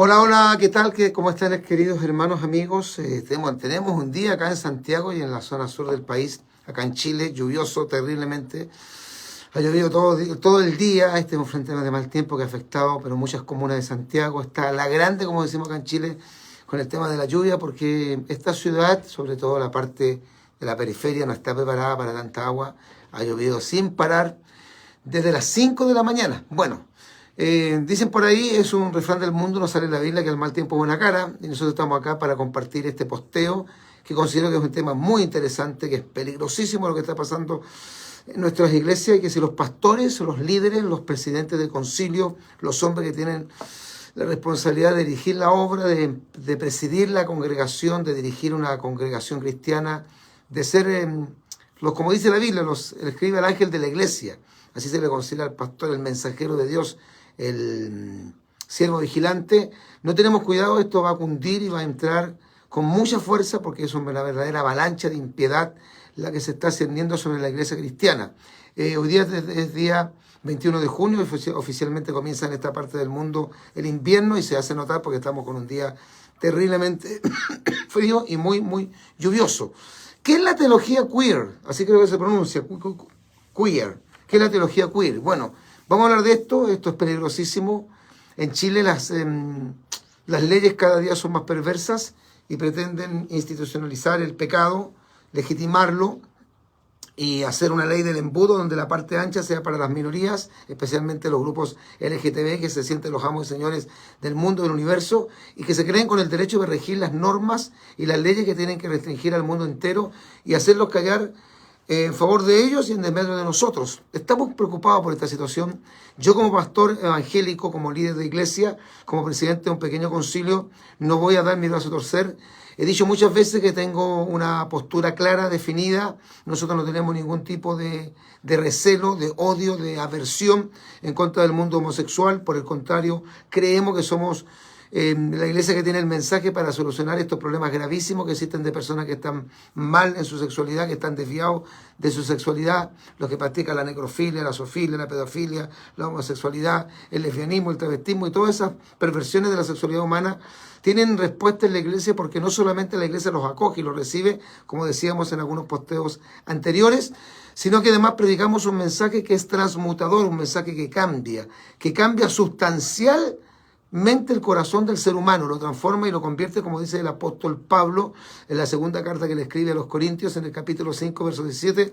Hola, hola, ¿qué tal? ¿Cómo están, queridos hermanos, amigos? Tenemos un día acá en Santiago y en la zona sur del país, acá en Chile, lluvioso terriblemente. Ha llovido todo el día. Este es un frente de mal tiempo que ha afectado, pero muchas comunas de Santiago. Está la grande, como decimos acá en Chile, con el tema de la lluvia, porque esta ciudad, sobre todo la parte de la periferia, no está preparada para tanta agua. Ha llovido sin parar desde las 5 de la mañana. Bueno, dicen por ahí, es un refrán del mundo, no sale en la Biblia que el mal tiempo es buena cara, y nosotros estamos acá para compartir este posteo, que considero que es un tema muy interesante, que es peligrosísimo lo que está pasando en nuestras iglesias, y que si los pastores, los líderes, los presidentes de concilio, los hombres que tienen la responsabilidad de dirigir la obra, de presidir la congregación, de dirigir una congregación cristiana, de ser, como dice la Biblia, escribe el ángel de la iglesia, así se le considera al pastor, el mensajero de Dios, el siervo vigilante. No tenemos cuidado, esto va a cundir y va a entrar con mucha fuerza, porque es una verdadera avalancha de impiedad la que se está cerniendo sobre la iglesia cristiana. Hoy día es día 21 de junio, oficialmente comienza en esta parte del mundo el invierno y se hace notar porque estamos con un día terriblemente frío y muy, muy lluvioso. ¿Qué es la teología queer? Así creo que se pronuncia, queer. ¿Qué es la teología queer? Bueno, vamos a hablar de esto es peligrosísimo. En Chile las leyes cada día son más perversas y pretenden institucionalizar el pecado, legitimarlo y hacer una ley del embudo donde la parte ancha sea para las minorías, especialmente los grupos LGTB que se sienten los amos y señores del mundo, del universo, y que se creen con el derecho de regir las normas y las leyes que tienen que restringir al mundo entero y hacerlos callar en favor de ellos y en desmedro de nosotros. Estamos preocupados por esta situación. Yo como pastor evangélico, como líder de iglesia, como presidente de un pequeño concilio, no voy a dar mi brazo a torcer. He dicho muchas veces que tengo una postura clara, definida. Nosotros no tenemos ningún tipo de recelo, de odio, de aversión en contra del mundo homosexual. Por el contrario, creemos que somos la iglesia que tiene el mensaje para solucionar estos problemas gravísimos que existen de personas que están mal en su sexualidad, que están desviados de su sexualidad, los que practican la necrofilia, la zoofilia, la pedofilia, la homosexualidad, el lesbianismo, el travestismo y todas esas perversiones de la sexualidad humana tienen respuesta en la iglesia, porque no solamente la iglesia los acoge y los recibe, como decíamos en algunos posteos anteriores, sino que además predicamos un mensaje que es transmutador, un mensaje que cambia sustancialmente el corazón del ser humano, lo transforma y lo convierte, como dice el apóstol Pablo en la segunda carta que le escribe a los Corintios, en el capítulo 5, verso 17.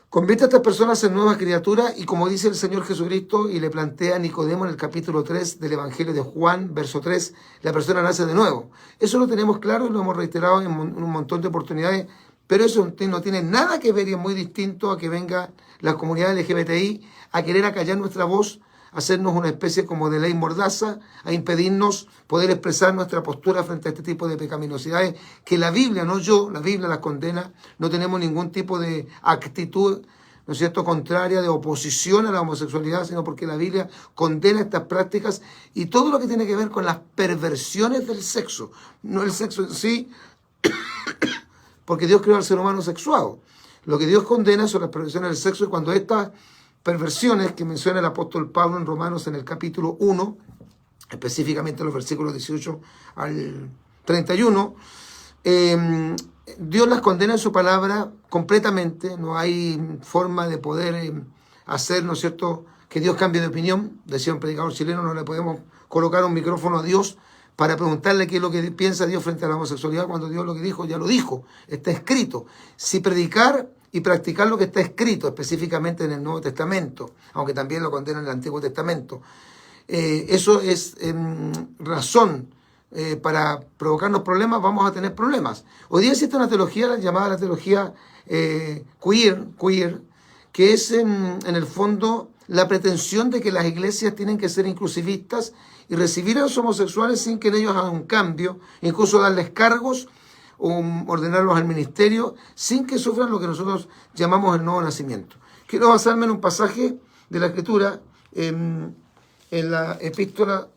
Convierte a estas personas en nuevas criaturas, y como dice el Señor Jesucristo y le plantea a Nicodemo en el capítulo 3 del Evangelio de Juan, verso 3, la persona nace de nuevo. Eso lo tenemos claro y lo hemos reiterado en un montón de oportunidades, pero eso no tiene nada que ver y es muy distinto a que venga la comunidad LGBTI a querer acallar nuestra voz, hacernos una especie como de ley mordaza, a impedirnos poder expresar nuestra postura frente a este tipo de pecaminosidades que la Biblia, no yo, la Biblia las condena. No tenemos ningún tipo de actitud, ¿no es cierto?, contraria, de oposición a la homosexualidad, sino porque la Biblia condena estas prácticas y todo lo que tiene que ver con las perversiones del sexo, no el sexo en sí, porque Dios creó al ser humano sexuado. Lo que Dios condena son las perversiones del sexo, y cuando estas perversiones que menciona el apóstol Pablo en Romanos en el capítulo 1, específicamente los versículos 18 al 31, Dios las condena en su palabra completamente. No hay forma de poder hacer, ¿no es cierto?, que Dios cambie de opinión. Decía un predicador chileno, no le podemos colocar un micrófono a Dios para preguntarle qué es lo que piensa Dios frente a la homosexualidad, cuando Dios lo que dijo, ya lo dijo, está escrito. Si predicar y practicar lo que está escrito, específicamente en el Nuevo Testamento, aunque también lo condena en el Antiguo Testamento, eso es razón para provocarnos problemas, vamos a tener problemas. Hoy día existe una teología llamada la teología queer, que es en el fondo la pretensión de que las iglesias tienen que ser inclusivistas y recibir a los homosexuales sin que en ellos hagan un cambio, incluso darles cargos o ordenarlos al ministerio sin que sufran lo que nosotros llamamos el nuevo nacimiento. Quiero basarme en un pasaje de la Escritura, en la epístola,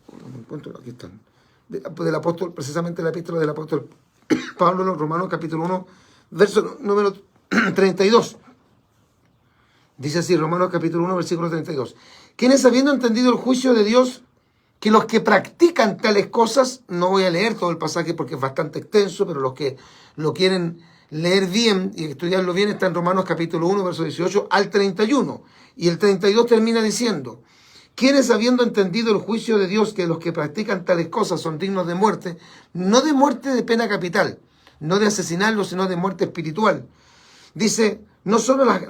aquí están, del apóstol, precisamente la epístola del apóstol Pablo, los Romanos, capítulo 1, verso número 32. Dice así, Romanos capítulo 1, versículo 32. Quienes, habiendo entendido el juicio de Dios, que los que practican tales cosas, no voy a leer todo el pasaje porque es bastante extenso, pero los que lo quieren leer bien y estudiarlo bien está en Romanos capítulo 1, verso 18 al 31. Y el 32 termina diciendo: quienes, habiendo entendido el juicio de Dios, que los que practican tales cosas son dignos de muerte, no de muerte de pena capital, no de asesinarlos, sino de muerte espiritual. Dice, no solo las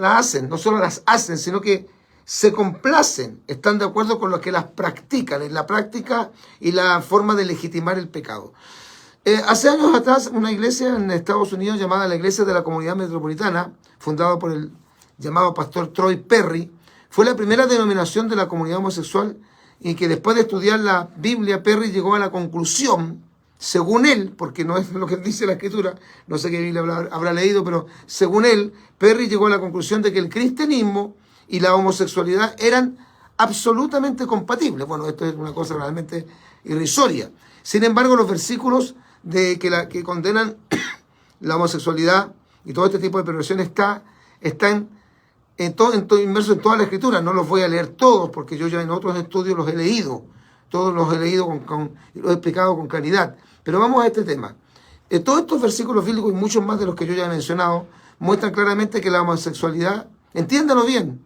hacen, sino que se complacen, están de acuerdo con los que las practican, en la práctica y la forma de legitimar el pecado. Hace años atrás, una iglesia en Estados Unidos llamada la Iglesia de la Comunidad Metropolitana, fundada por el llamado pastor Troy Perry, fue la primera denominación de la comunidad homosexual, y que después de estudiar la Biblia, Perry llegó a la conclusión, según él, porque no es lo que dice la Escritura, no sé qué Biblia habrá leído, pero según él, Perry llegó a la conclusión de que el cristianismo y la homosexualidad eran absolutamente compatibles. Bueno, esto es una cosa realmente irrisoria. Sin embargo, los versículos que condenan la homosexualidad y todo este tipo de perversiones están inmersos en toda la Escritura. No los voy a leer todos porque yo ya en otros estudios los he leído. Todos los he leído, los he explicado con claridad. Pero vamos a este tema. Todos estos versículos bíblicos y muchos más de los que yo ya he mencionado muestran claramente que la homosexualidad, entiéndalo bien,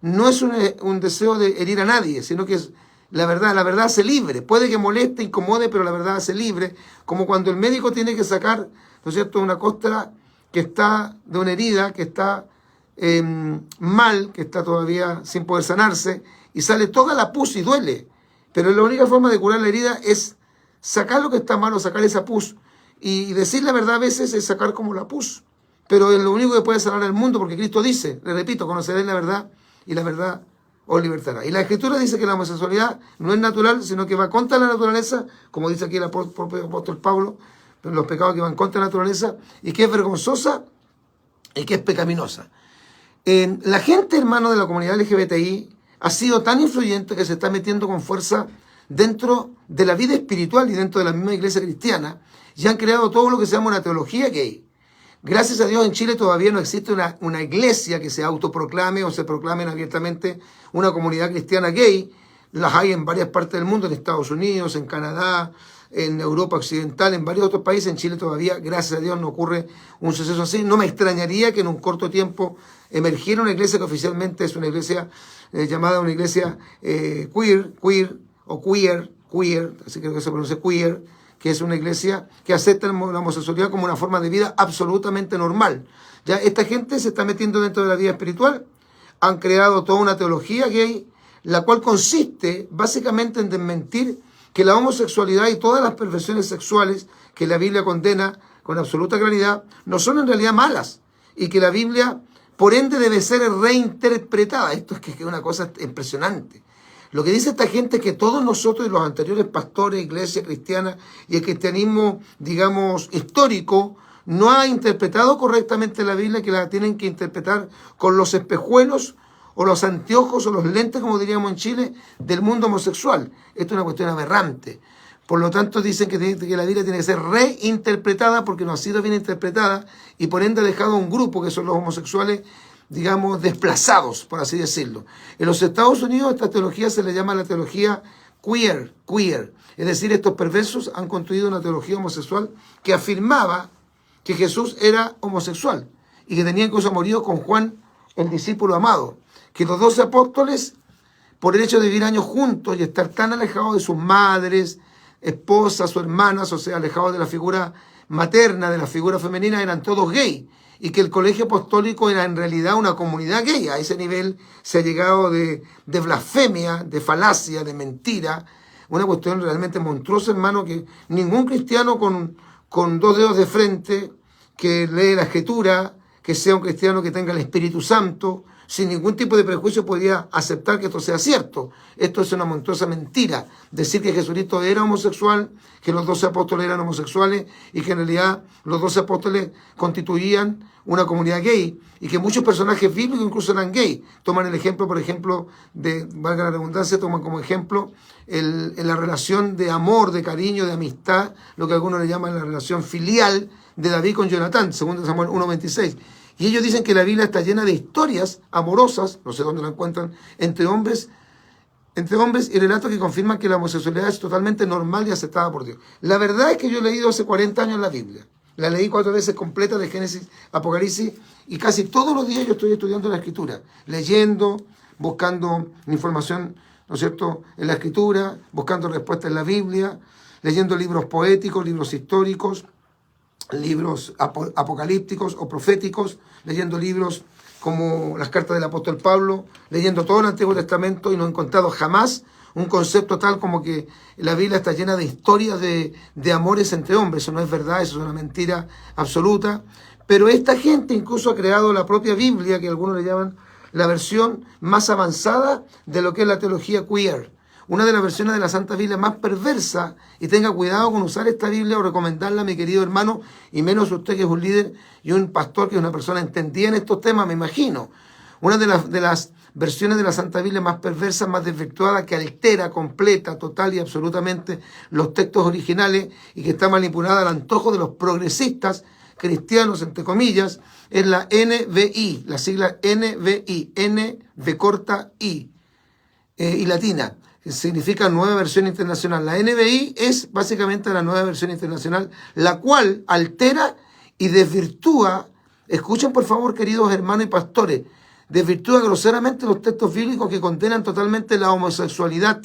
no es un deseo de herir a nadie, sino que es la verdad hace libre. Puede que moleste, incomode, pero la verdad hace libre. Como cuando el médico tiene que sacar, ¿no es cierto?, una costra que está de una herida, que está mal, que está todavía sin poder sanarse, y sale toda la pus y duele. Pero la única forma de curar la herida es sacar lo que está malo, sacar esa pus. Y decir la verdad a veces es sacar como la pus. Pero es lo único que puede sanar al mundo, porque Cristo dice, le repito, conoceréis la verdad y la verdad os libertará. Y la Escritura dice que la homosexualidad no es natural, sino que va contra la naturaleza, como dice aquí el propio apóstol Pablo, los pecados que van contra la naturaleza, y que es vergonzosa y que es pecaminosa. La gente, hermano, de la comunidad LGBTI ha sido tan influyente que se está metiendo con fuerza dentro de la vida espiritual y dentro de la misma iglesia cristiana, y han creado todo lo que se llama una teología gay. Gracias a Dios en Chile todavía no existe una iglesia que se autoproclame o se proclamen abiertamente una comunidad cristiana gay. Las hay en varias partes del mundo, en Estados Unidos, en Canadá, en Europa Occidental, en varios otros países. En Chile todavía, gracias a Dios, no ocurre un suceso así. No me extrañaría que en un corto tiempo emergiera una iglesia que oficialmente es una iglesia llamada una iglesia queer, así que se pronuncia queer, que es una iglesia que acepta la homosexualidad como una forma de vida absolutamente normal. Ya esta gente se está metiendo dentro de la vida espiritual, han creado toda una teología gay, la cual consiste básicamente en desmentir que la homosexualidad y todas las perversiones sexuales que la Biblia condena con absoluta claridad no son en realidad malas, y que la Biblia, por ende, debe ser reinterpretada. Esto es que es una cosa impresionante. Lo que dice esta gente es que todos nosotros y los anteriores pastores, iglesia cristiana y el cristianismo, digamos, histórico, no ha interpretado correctamente la Biblia, que la tienen que interpretar con los espejuelos o los anteojos o los lentes, como diríamos en Chile, del mundo homosexual. Esto es una cuestión aberrante. Por lo tanto, dicen que la Biblia tiene que ser reinterpretada porque no ha sido bien interpretada, y por ende ha dejado un grupo que son los homosexuales, digamos, desplazados, por así decirlo. En los Estados Unidos esta teología se le llama la teología queer. Es decir, estos perversos han construido una teología homosexual que afirmaba que Jesús era homosexual y que tenía incluso amorío con Juan, el discípulo amado. Que los 12 apóstoles, por el hecho de vivir años juntos y estar tan alejados de sus madres, esposas o hermanas, o sea, alejados de la figura materna, de la figura femenina, eran todos gay. Y que el colegio apostólico era en realidad una comunidad gay. A ese nivel se ha llegado de blasfemia, de falacia, de mentira. Una cuestión realmente monstruosa, hermano, que ningún cristiano con 2 dedos de frente, que lee la Escritura, que sea un cristiano que tenga el Espíritu Santo, sin ningún tipo de prejuicio podría aceptar que esto sea cierto. Esto es una monstruosa mentira. Decir que Jesucristo era homosexual, que los 12 apóstoles eran homosexuales y que en realidad los 12 apóstoles constituían una comunidad gay y que muchos personajes bíblicos incluso eran gay. Toman el ejemplo, por ejemplo, valga la redundancia, toman como ejemplo en la relación de amor, de cariño, de amistad, lo que algunos le llaman la relación filial de David con Jonatán, según Samuel 1:26. Y ellos dicen que la Biblia está llena de historias amorosas, no sé dónde la encuentran, entre hombres entre hombres y relatos que confirman que la homosexualidad es totalmente normal y aceptada por Dios. La verdad es que yo he leído hace 40 años la Biblia. La leí 4 veces completa de Génesis, Apocalipsis, y casi todos los días yo estoy estudiando la Escritura, leyendo, buscando información, ¿no es cierto?, en la Escritura, buscando respuestas en la Biblia, leyendo libros poéticos, libros históricos, libros apocalípticos o proféticos, leyendo libros como las cartas del apóstol Pablo, leyendo todo el Antiguo Testamento, y no he encontrado jamás un concepto tal como que la Biblia está llena de historias de amores entre hombres. Eso no es verdad, eso es una mentira absoluta. Pero esta gente incluso ha creado la propia Biblia, que algunos le llaman la versión más avanzada de lo que es la teología queer. Una de las versiones de la Santa Biblia más perversa, y tenga cuidado con usar esta Biblia o recomendarla, mi querido hermano, y menos usted que es un líder y un pastor que es una persona entendida en estos temas, me imagino. Una de las versiones de la Santa Biblia más perversa, más desvirtuada, que altera completa, total y absolutamente los textos originales y que está manipulada al antojo de los progresistas cristianos, entre comillas, es la NBI, la sigla NBI, N, corta, I, y latina. Significa Nueva Versión Internacional. La NBI es básicamente la Nueva Versión Internacional, la cual altera y desvirtúa, escuchen por favor, queridos hermanos y pastores, desvirtúa groseramente los textos bíblicos que condenan totalmente la homosexualidad.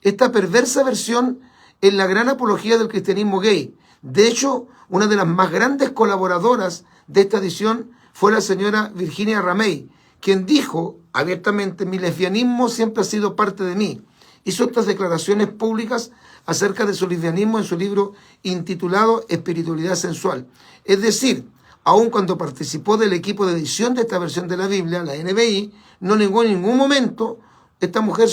Esta perversa versión es la gran apología del cristianismo gay. De hecho, una de las más grandes colaboradoras de esta edición fue la señora Virginia Ramey, quien dijo abiertamente: mi lesbianismo siempre ha sido parte de mí. Hizo estas declaraciones públicas acerca de su lesbianismo en su libro intitulado Espiritualidad Sensual. Es decir, aun cuando participó del equipo de edición de esta versión de la Biblia, la NBI, no negó en ningún momento esta mujer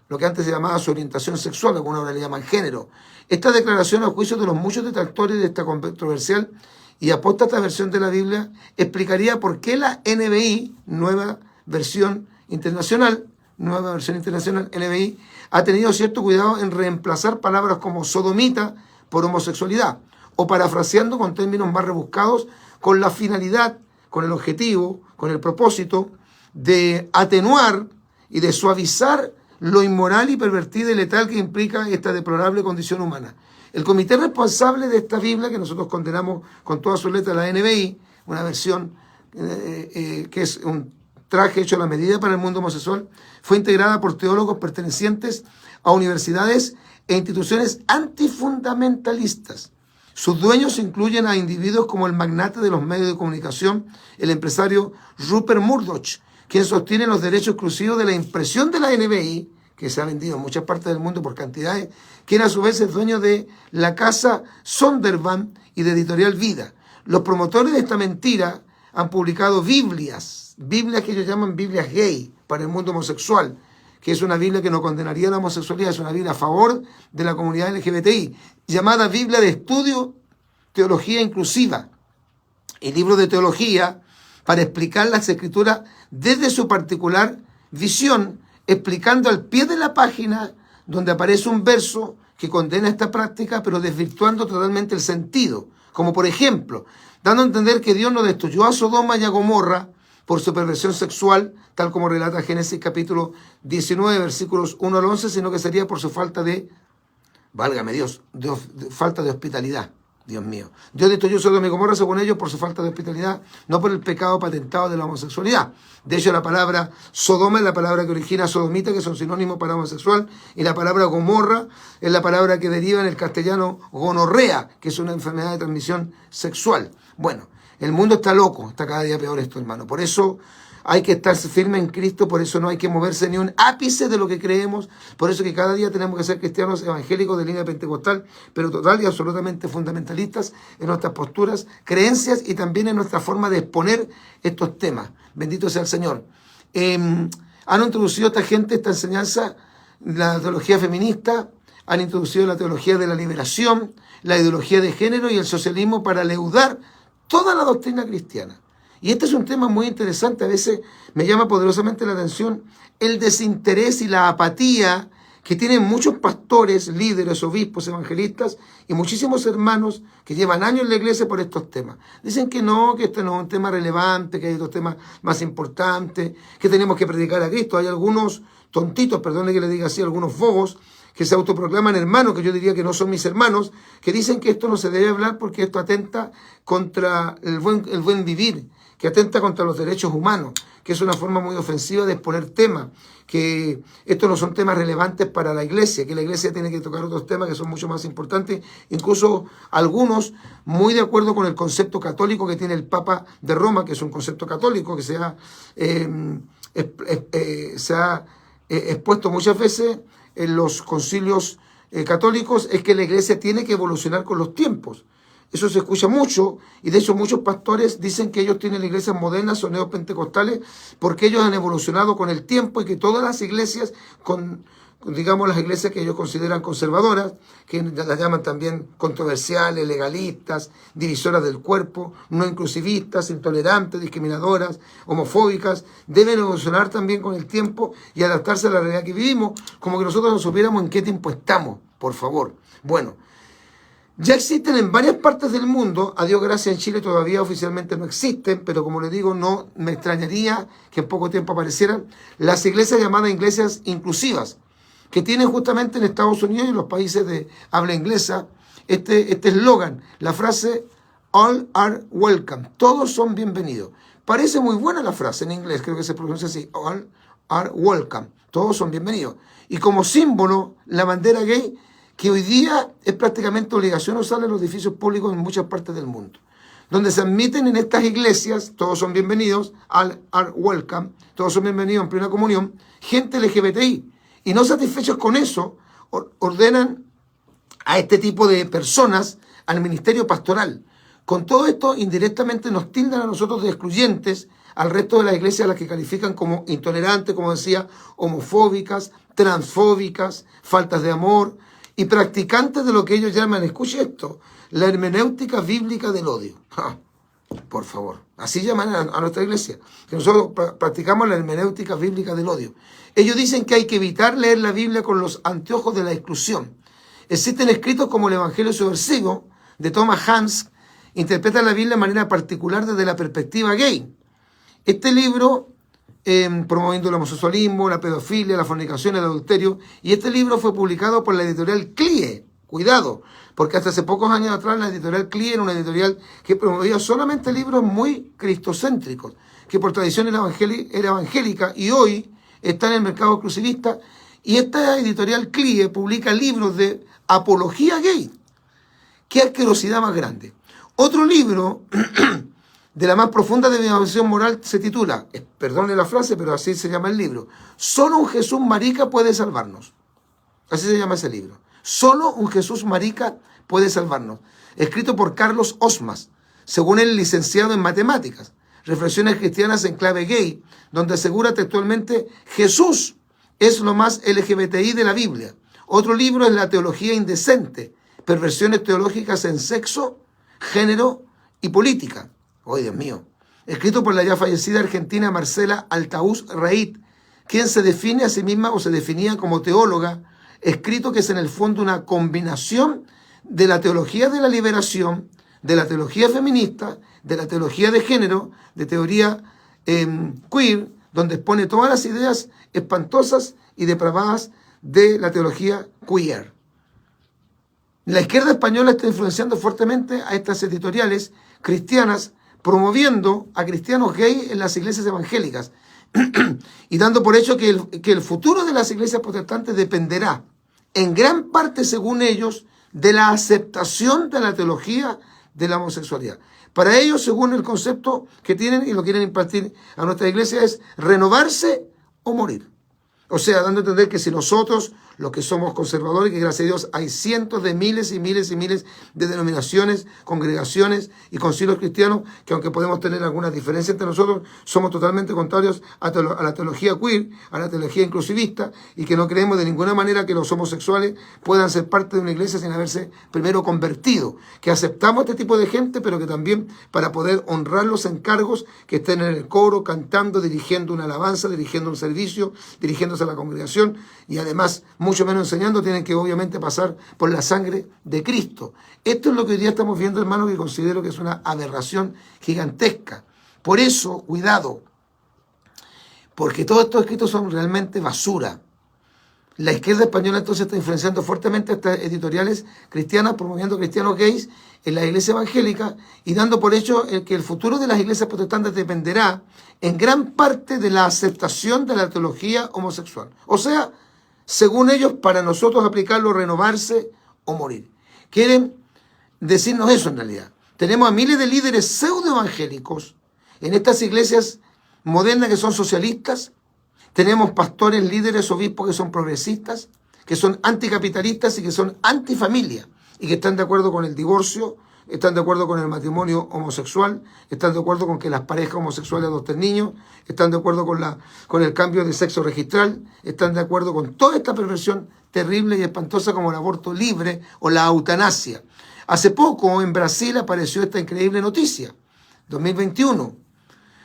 lo que antes se llamaba su orientación sexual, algunos ahora le llaman género. Esta declaración, a juicio de los muchos detractores de esta controversial y apóstata versión de la Biblia, explicaría por qué la NBI, Nueva Versión Internacional, NBI, ha tenido cierto cuidado en reemplazar palabras como sodomita por homosexualidad, o parafraseando con términos más rebuscados, con la finalidad, con el objetivo, con el propósito de atenuar y de suavizar lo inmoral y pervertido y letal que implica esta deplorable condición humana. El comité responsable de esta Biblia, que nosotros condenamos con todas sus letras, la NBI, una versión que es un traje hecho a la medida para el mundo homosexual, fue integrada por teólogos pertenecientes a universidades e instituciones antifundamentalistas. Sus dueños incluyen a individuos como el magnate de los medios de comunicación, el empresario Rupert Murdoch, quien sostiene los derechos exclusivos de la impresión de la NBI, que se ha vendido en muchas partes del mundo por cantidades, quien a su vez es dueño de la casa Sondervan y de Editorial Vida. Los promotores de esta mentira han publicado Biblias que ellos llaman Biblias gay para el mundo homosexual, que es una Biblia que no condenaría la homosexualidad, es una Biblia a favor de la comunidad LGBTI, llamada Biblia de Estudio Teología Inclusiva, el libro de teología para explicar las escrituras desde su particular visión, explicando al pie de la página donde aparece un verso que condena esta práctica, pero desvirtuando totalmente el sentido, como por ejemplo, dando a entender que Dios no destruyó a Sodoma y a Gomorra por su perversión sexual, tal como relata Génesis capítulo 19, versículos 1 al 11, sino que sería por su falta de, válgame Dios, falta de hospitalidad. Dios mío. Dios destruyó Sodoma y Gomorra, según ellos, por su falta de hospitalidad, no por el pecado patentado de la homosexualidad. De hecho, la palabra Sodoma es la palabra que origina sodomita, que son sinónimos para homosexual, y la palabra Gomorra es la palabra que deriva en el castellano gonorrea, que es una enfermedad de transmisión sexual. Bueno, el mundo está loco, está cada día peor esto, hermano. Por eso hay que estar firme en Cristo, por eso no hay que moverse ni un ápice de lo que creemos, por eso que cada día tenemos que ser cristianos evangélicos de línea pentecostal, pero total y absolutamente fundamentalistas en nuestras posturas, creencias y también en nuestra forma de exponer estos temas. Bendito sea el Señor. Han introducido esta gente, esta enseñanza, la teología feminista, han introducido la teología de la liberación, la ideología de género y el socialismo para leudar toda la doctrina cristiana. Y este es un tema muy interesante, a veces me llama poderosamente la atención el desinterés y la apatía que tienen muchos pastores, líderes, obispos, evangelistas y muchísimos hermanos que llevan años en la iglesia por estos temas. Dicen que este no es un tema relevante, que hay otros temas más importantes, que tenemos que predicar a Cristo. Hay algunos tontitos, perdone que le diga así, algunos bobos, que se autoproclaman hermanos, que yo diría que no son mis hermanos, que dicen que esto no se debe hablar porque esto atenta contra el buen vivir, que atenta contra los derechos humanos, que es una forma muy ofensiva de exponer temas, que estos no son temas relevantes para la iglesia, que la iglesia tiene que tocar otros temas que son mucho más importantes, incluso algunos muy de acuerdo con el concepto católico que tiene el Papa de Roma, que es un concepto católico que se ha expuesto muchas veces en los concilios católicos, es que la iglesia tiene que evolucionar con los tiempos. Eso se escucha mucho, y de hecho muchos pastores dicen que ellos tienen iglesias modernas o neopentecostales porque ellos han evolucionado con el tiempo, y que todas las iglesias, digamos las iglesias que ellos consideran conservadoras, que las llaman también controversiales, legalistas, divisoras del cuerpo, no inclusivistas, intolerantes, discriminadoras, homofóbicas, deben evolucionar también con el tiempo y adaptarse a la realidad que vivimos, como que nosotros no supiéramos en qué tiempo estamos, por favor. Bueno, ya existen en varias partes del mundo, a Dios gracias en Chile todavía oficialmente no existen, pero como les digo, no me extrañaría que en poco tiempo aparecieran las iglesias llamadas iglesias inclusivas, que tienen justamente en Estados Unidos y en los países de habla inglesa este eslogan, la frase "All are welcome", todos son bienvenidos. Parece muy buena la frase en inglés, creo que se pronuncia así, "All are welcome", todos son bienvenidos. Y como símbolo, la bandera gay, que hoy día es prácticamente obligación usar en los edificios públicos en muchas partes del mundo, donde se admiten en estas iglesias, todos son bienvenidos, all are welcome, todos son bienvenidos en plena comunión, gente LGBTI, y no satisfechos con eso, ordenan a este tipo de personas al ministerio pastoral. Con todo esto, indirectamente nos tildan a nosotros de excluyentes al resto de las iglesias, a las que califican como intolerantes, como decía, homofóbicas, transfóbicas, faltas de amor, y practicantes de lo que ellos llaman, escuche esto, la hermenéutica bíblica del odio. Por favor, así llaman a nuestra iglesia, que nosotros practicamos la hermenéutica bíblica del odio. Ellos dicen que hay que evitar leer la Biblia con los anteojos de la exclusión. Existen escritos como el Evangelio Subversivo de Thomas Hans, interpreta la Biblia de manera particular desde la perspectiva gay. Este libro, promoviendo el homosexualismo, la pedofilia, la fornicación, el adulterio, y este libro fue publicado por la editorial CLIE. Cuidado, porque hasta hace pocos años atrás la editorial CLIE era una editorial que promovía solamente libros muy cristocéntricos, que por tradición era evangélica, y hoy está en el mercado exclusivista. Y esta editorial CLIE publica libros de apología gay. ¡Qué asquerosidad más grande! Otro libro de la más profunda deviación moral se titula, perdone la frase, pero así se llama el libro, "Solo un Jesús marica puede salvarnos". Así se llama ese libro. Solo un Jesús marica puede salvarnos. Escrito por Carlos Osmas, según él licenciado en matemáticas. Reflexiones cristianas en clave gay, donde asegura textualmente: Jesús es lo más LGBTI de la Biblia. Otro libro es La teología indecente, perversiones teológicas en sexo, género y política. ¡Oh, Dios mío! Escrito por la ya fallecida argentina Marcela Altaúz Reit, quien se define a sí misma o se definía como teóloga, escrito que es en el fondo una combinación de la teología de la liberación, de la teología feminista, de la teología de género, de teoría queer, donde expone todas las ideas espantosas y depravadas de la teología queer. La izquierda española está influenciando fuertemente a estas editoriales cristianas, promoviendo a cristianos gays en las iglesias evangélicas y dando por hecho que el futuro de las iglesias protestantes dependerá, en gran parte según ellos, de la aceptación de la teología de la homosexualidad. Para ellos, según el concepto que tienen y lo quieren impartir a nuestra iglesia, es renovarse o morir. O sea, dando a entender que si nosotros, los que somos conservadores, que gracias a Dios hay cientos de miles y miles y miles de denominaciones, congregaciones y concilios cristianos, que aunque podemos tener algunas diferencias entre nosotros, somos totalmente contrarios a la teología queer, a la teología inclusivista, y que no creemos de ninguna manera que los homosexuales puedan ser parte de una iglesia sin haberse primero convertido. Que aceptamos este tipo de gente, pero que también para poder honrarlos en cargos, que estén en el coro, cantando, dirigiendo una alabanza, dirigiendo un servicio, dirigiéndose a la congregación, y además mucho menos enseñando, tienen que obviamente pasar por la sangre de Cristo. Esto es lo que hoy día estamos viendo, hermano, que considero que es una aberración gigantesca. Por eso, cuidado, porque todos estos escritos son realmente basura. La izquierda española entonces está influenciando fuertemente estas editoriales cristianas, promoviendo cristianos gays en la iglesia evangélica y dando por hecho que el futuro de las iglesias protestantes dependerá en gran parte de la aceptación de la teología homosexual. O sea, según ellos, para nosotros aplicarlo, renovarse o morir. Quieren decirnos eso en realidad. Tenemos a miles de líderes pseudoevangélicos en estas iglesias modernas que son socialistas. Tenemos pastores, líderes, obispos que son progresistas, que son anticapitalistas y que son antifamilia y que están de acuerdo con el divorcio, están de acuerdo con el matrimonio homosexual, están de acuerdo con que las parejas homosexuales adopten niños, están de acuerdo con el cambio de sexo registral, están de acuerdo con toda esta perversión terrible y espantosa como el aborto libre o la eutanasia. Hace poco en Brasil apareció esta increíble noticia, 2021.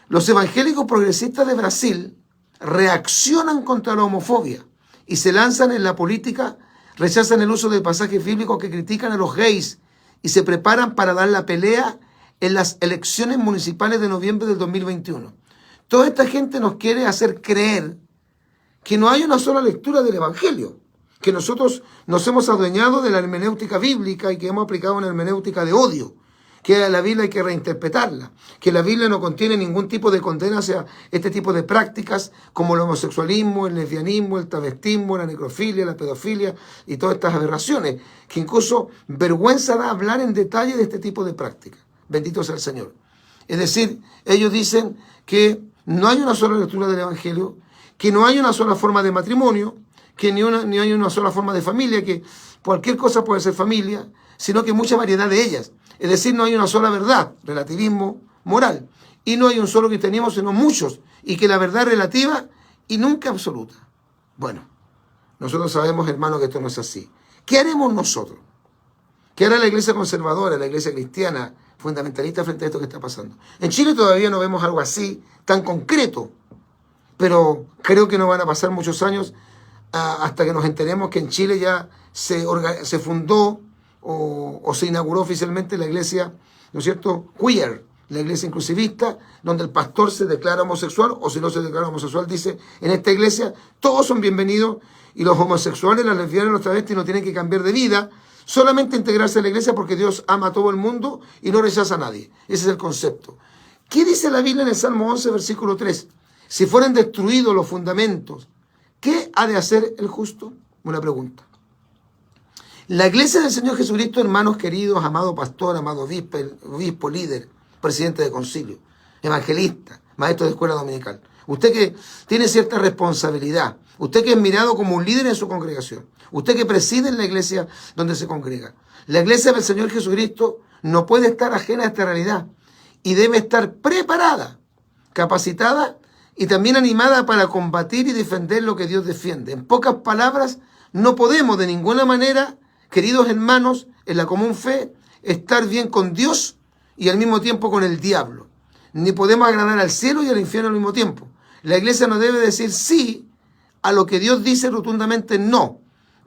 Los evangélicos progresistas de Brasil reaccionan contra la homofobia y se lanzan en la política, rechazan el uso de pasajes bíblicos que critican a los gays y se preparan para dar la pelea en las elecciones municipales de noviembre del 2021. Toda esta gente nos quiere hacer creer que no hay una sola lectura del Evangelio, que nosotros nos hemos adueñado de la hermenéutica bíblica y que hemos aplicado una hermenéutica de odio, que la Biblia hay que reinterpretarla, que la Biblia no contiene ningún tipo de condena hacia este tipo de prácticas como el homosexualismo, el lesbianismo, el travestismo, la necrofilia, la pedofilia y todas estas aberraciones, que incluso vergüenza da hablar en detalle de este tipo de prácticas. Bendito sea el Señor. Es decir, ellos dicen que no hay una sola lectura del Evangelio, que no hay una sola forma de matrimonio, que ni hay una sola forma de familia, que cualquier cosa puede ser familia, sino que hay mucha variedad de ellas. Es decir, no hay una sola verdad, relativismo moral. Y no hay un solo cristianismo, sino muchos. Y que la verdad es relativa y nunca absoluta. Bueno, nosotros sabemos, hermanos, que esto no es así. ¿Qué haremos nosotros? ¿Qué hará la iglesia conservadora, la iglesia cristiana, fundamentalista frente a esto que está pasando? En Chile todavía no vemos algo así, tan concreto. Pero creo que no van a pasar muchos años hasta que nos enteremos que en Chile ya se fundó o se inauguró oficialmente la iglesia, ¿no es cierto?, queer, la iglesia inclusivista, donde el pastor se declara homosexual, o si no se declara homosexual, dice, en esta iglesia todos son bienvenidos y los homosexuales, las lesbianas, los travestis no tienen que cambiar de vida, solamente integrarse a la iglesia porque Dios ama a todo el mundo y no rechaza a nadie. Ese es el concepto. ¿Qué dice la Biblia en el Salmo 11, versículo 3? Si fueren destruidos los fundamentos, ¿qué ha de hacer el justo? Una pregunta. La iglesia del Señor Jesucristo, hermanos queridos, amado pastor, amado obispo, líder, presidente de concilio, evangelista, maestro de escuela dominical. Usted que tiene cierta responsabilidad, usted que es mirado como un líder en su congregación, usted que preside en la iglesia donde se congrega. La iglesia del Señor Jesucristo no puede estar ajena a esta realidad y debe estar preparada, capacitada y también animada para combatir y defender lo que Dios defiende. En pocas palabras, no podemos de ninguna manera, queridos hermanos, en la común fe, estar bien con Dios y al mismo tiempo con el diablo. Ni podemos agradar al cielo y al infierno al mismo tiempo. La iglesia no debe decir sí a lo que Dios dice rotundamente no.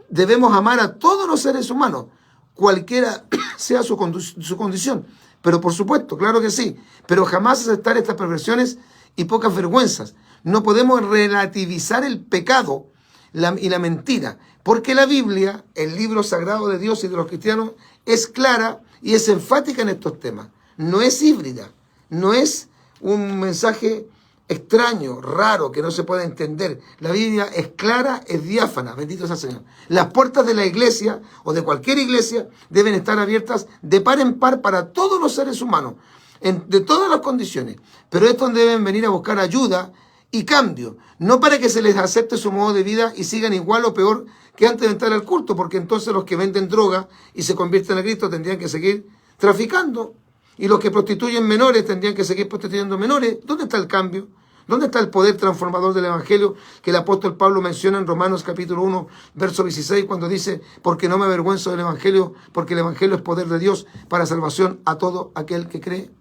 Debemos amar a todos los seres humanos, cualquiera sea su condición. Pero por supuesto, claro que sí, pero jamás aceptar estas perversiones y pocas vergüenzas. No podemos relativizar el pecado y la mentira, porque la Biblia, el libro sagrado de Dios y de los cristianos, es clara y es enfática en estos temas. No es híbrida, no es un mensaje extraño, raro, que no se puede entender. La Biblia es clara, es diáfana, bendito sea el Señor. Las puertas de la iglesia o de cualquier iglesia deben estar abiertas de par en par para todos los seres humanos, de todas las condiciones. Pero estos deben venir a buscar ayuda y cambio, no para que se les acepte su modo de vida y sigan igual o peor que antes de entrar al culto, porque entonces los que venden droga y se convierten a Cristo tendrían que seguir traficando, y los que prostituyen menores tendrían que seguir prostituyendo menores. ¿Dónde está el cambio? ¿Dónde está el poder transformador del Evangelio que el apóstol Pablo menciona en Romanos capítulo 1, verso 16, cuando dice, porque no me avergüenzo del Evangelio, porque el Evangelio es poder de Dios para salvación a todo aquel que cree?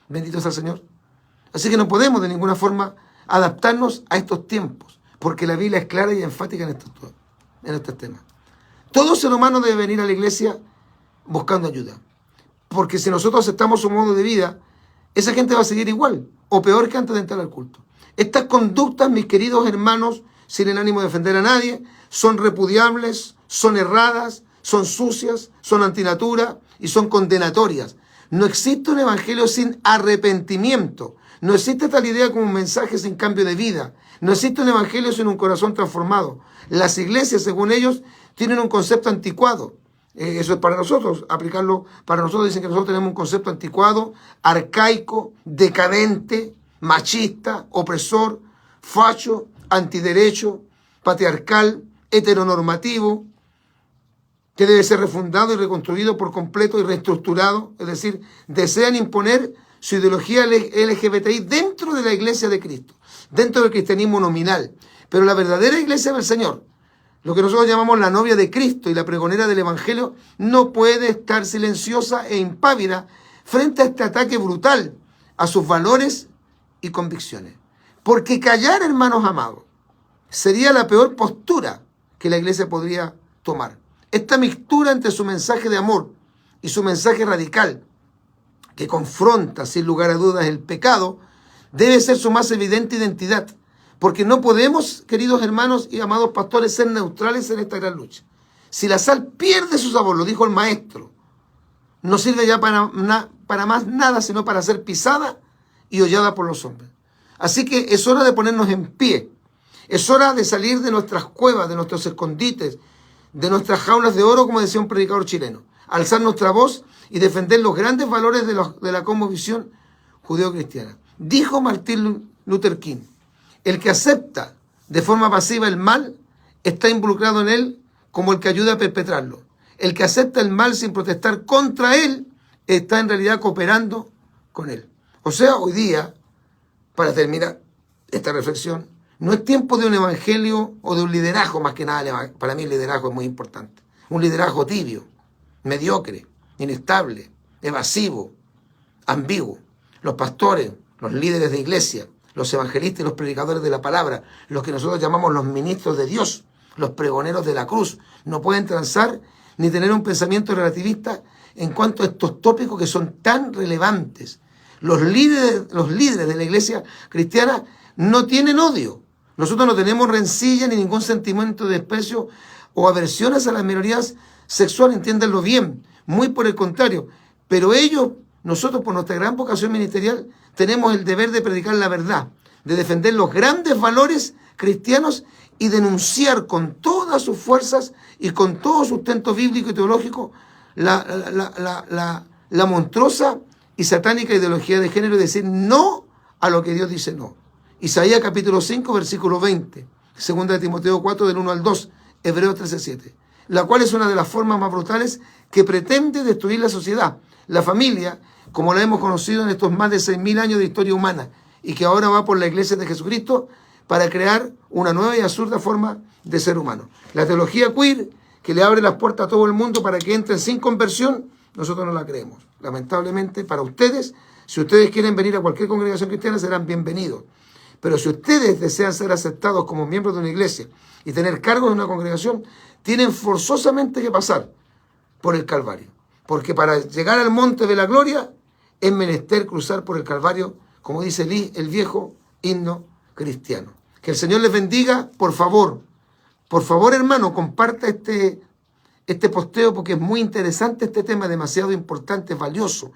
Bendito sea el Señor. Así que no podemos de ninguna forma adaptarnos a estos tiempos, porque la Biblia es clara y enfática en estos temas. Todo ser humano debe venir a la iglesia buscando ayuda, porque si nosotros aceptamos su modo de vida, esa gente va a seguir igual o peor que antes de entrar al culto. Estas conductas, mis queridos hermanos, sin el ánimo de ofender a nadie, son repudiables, son erradas, son sucias, son antinatura y son condenatorias. No existe un evangelio sin arrepentimiento. No existe tal idea como un mensaje sin cambio de vida. No existe un evangelio sin un corazón transformado. Las iglesias, según ellos, tienen un concepto anticuado. Eso es para nosotros, aplicarlo para nosotros. Dicen que nosotros tenemos un concepto anticuado, arcaico, decadente, machista, opresor, facho, antiderecho, patriarcal, heteronormativo, que debe ser refundado y reconstruido por completo y reestructurado. Es decir, desean imponer su ideología LGBTI dentro de la iglesia de Cristo, dentro del cristianismo nominal. Pero la verdadera iglesia del Señor, lo que nosotros llamamos la novia de Cristo y la pregonera del Evangelio, no puede estar silenciosa e impávida frente a este ataque brutal a sus valores y convicciones. Porque callar, hermanos amados, sería la peor postura que la iglesia podría tomar. Esta mixtura entre su mensaje de amor y su mensaje radical, que confronta sin lugar a dudas el pecado, debe ser su más evidente identidad. Porque no podemos, queridos hermanos y amados pastores, ser neutrales en esta gran lucha. Si la sal pierde su sabor, lo dijo el maestro, no sirve ya para más nada, sino para ser pisada y hollada por los hombres. Así que es hora de ponernos en pie. Es hora de salir de nuestras cuevas, de nuestros escondites, de nuestras jaulas de oro, como decía un predicador chileno. Alzar nuestra voz y defender los grandes valores de la cosmovisión judeo-cristiana. Dijo Martin Luther King: el que acepta de forma pasiva el mal está involucrado en él como el que ayuda a perpetrarlo. El que acepta el mal sin protestar contra él está en realidad cooperando con él. O sea, hoy día, para terminar esta reflexión, no es tiempo de un evangelio o de un liderazgo, más que nada. Para mí el liderazgo es muy importante. Un liderazgo tibio, mediocre, inestable, evasivo, ambiguo. Los pastores, los líderes de iglesia, los evangelistas y los predicadores de la palabra, los que nosotros llamamos los ministros de Dios, los pregoneros de la cruz, no pueden transar ni tener un pensamiento relativista en cuanto a estos tópicos que son tan relevantes. Los líderes de la iglesia cristiana no tienen odio. Nosotros no tenemos rencilla ni ningún sentimiento de desprecio o aversión hacia las minorías sexuales, entiéndanlo bien, muy por el contrario. Pero nosotros por nuestra gran vocación ministerial, tenemos el deber de predicar la verdad, de defender los grandes valores cristianos y denunciar con todas sus fuerzas y con todo sustento bíblico y teológico la monstruosa y satánica ideología de género y decir no a lo que Dios dice no. Isaías capítulo 5, versículo 20, 2 de Timoteo 4, del 1 al 2, Hebreos 13, 7, la cual es una de las formas más brutales que pretende destruir la sociedad, la familia, como la hemos conocido en estos más de 6.000 años de historia humana, y que ahora va por la iglesia de Jesucristo para crear una nueva y absurda forma de ser humano. La teología queer, que le abre las puertas a todo el mundo para que entren sin conversión, nosotros no la creemos. Lamentablemente, para ustedes, si ustedes quieren venir a cualquier congregación cristiana, serán bienvenidos. Pero si ustedes desean ser aceptados como miembros de una iglesia y tener cargos en una congregación, tienen forzosamente que pasar por el Calvario. Porque para llegar al monte de la gloria es menester cruzar por el Calvario, como dice el viejo himno cristiano. Que el Señor les bendiga. Por favor, hermano, comparta este posteo porque es muy interesante este tema, demasiado importante, valioso.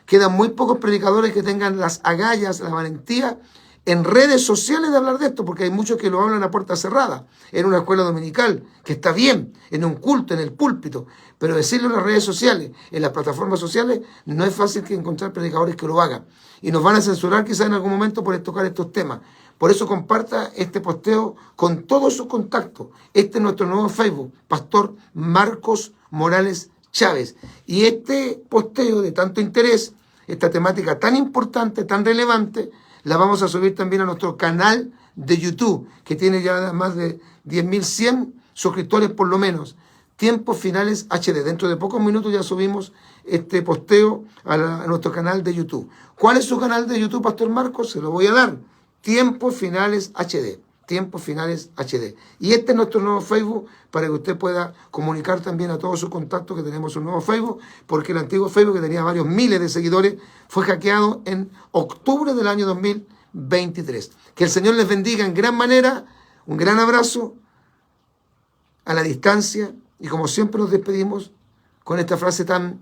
Quedan muy pocos predicadores que tengan las agallas, la valentía en redes sociales de hablar de esto, porque hay muchos que lo hablan a puerta cerrada, en una escuela dominical, que está bien, en un culto, en el púlpito, pero decirlo en las redes sociales, en las plataformas sociales, no es fácil que encontrar predicadores que lo hagan. Y nos van a censurar quizás en algún momento por tocar estos temas. Por eso comparta este posteo con todos sus contactos. Este es nuestro nuevo Facebook, Pastor Marcos Morales Chávez. Y este posteo de tanto interés, esta temática tan importante, tan relevante, la vamos a subir también a nuestro canal de YouTube, que tiene ya más de 10.100 suscriptores por lo menos. Tiempos Finales HD. Dentro de pocos minutos ya subimos este posteo a nuestro canal de YouTube. ¿Cuál es su canal de YouTube, Pastor Marcos? Se lo voy a dar. Tiempos Finales HD. Tiempos Finales HD. Y este es nuestro nuevo Facebook para que usted pueda comunicar también a todos sus contactos que tenemos un nuevo Facebook, porque el antiguo Facebook, que tenía varios miles de seguidores, fue hackeado en octubre del año 2000 23. Que el Señor les bendiga en gran manera. Un gran abrazo a la distancia. Y como siempre nos despedimos con esta frase tan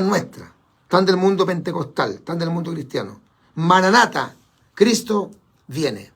nuestra, tan del mundo pentecostal, tan del mundo cristiano. Maranata, Cristo viene.